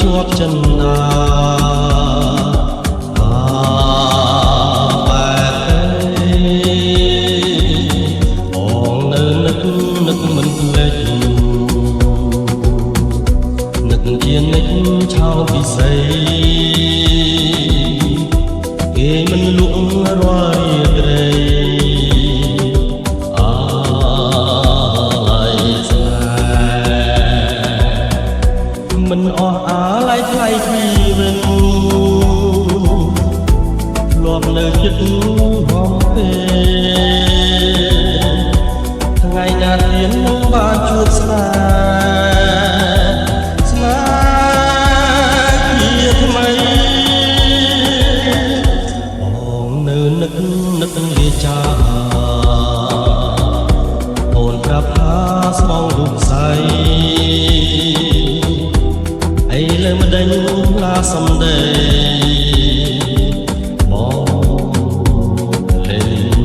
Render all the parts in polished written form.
ជាប់ចិនណាបែបអូននៅនឹកមិនភ្លេចនឹកជានិចឆោតពិសេសគេមិនលក់រាល់រាត្រីមិនអស់អាឡ័យថ្លៃពីវិញធ្លាប់នៅចិត្តហំពេលថ្ងៃណាទៀតនឹងបានជួបស្នេហ៍ជាថ្មីបងនៅនឹកលាចាអូនប្រាប់ថាស្មងរូបស្រីលើមិនដេញឡាសំដីបងលេង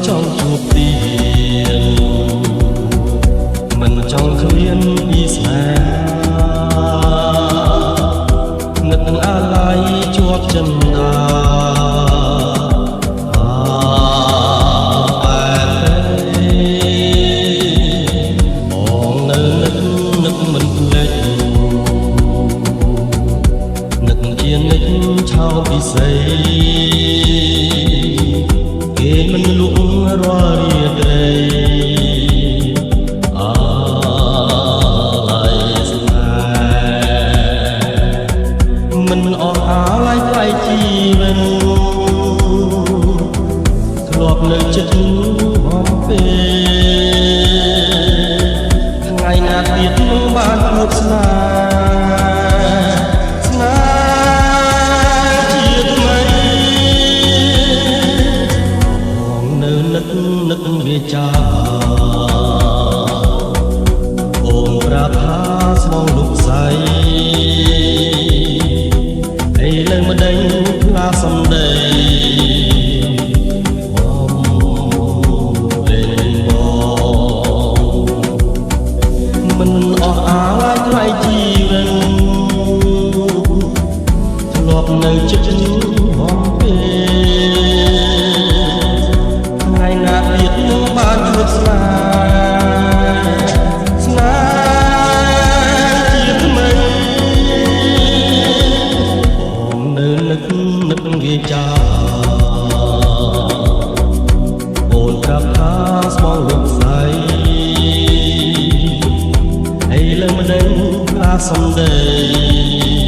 ចង់ជួបទៀតមិនចង់គ្មានពីស្នេហ៍នឹកអាឡ័យជាប់ចិនណាបងនៅនឹកមិនភ្លេចនឹកជានិចឆោតពិសេសគេមិនលក់រាល់រាត្រីអាឡ័យស្នេហ៍មិនអស់អាឡ័យថ្លៃជីវិតធ្លាប់នៅចិត្តហំពេលថ្ងៃណាទៀតនឹងបានជួបស្នេហ៍នឹកវាចាអូនប្រាប់ថាស្មងលោកស្រីអីលើមិនដេញឡាសំដីបងលេងបងមិនអស់អាឡ័យថ្លៃជីវិតធ្លាប់នៅចិត្តហំពេលបានជួបស្នេហ៍ជាថ្មីបងនៅនឹកវាចាអូនប្រាប់ថាស្មងលោកស្រីអីលើមិនដឹងថាសំដី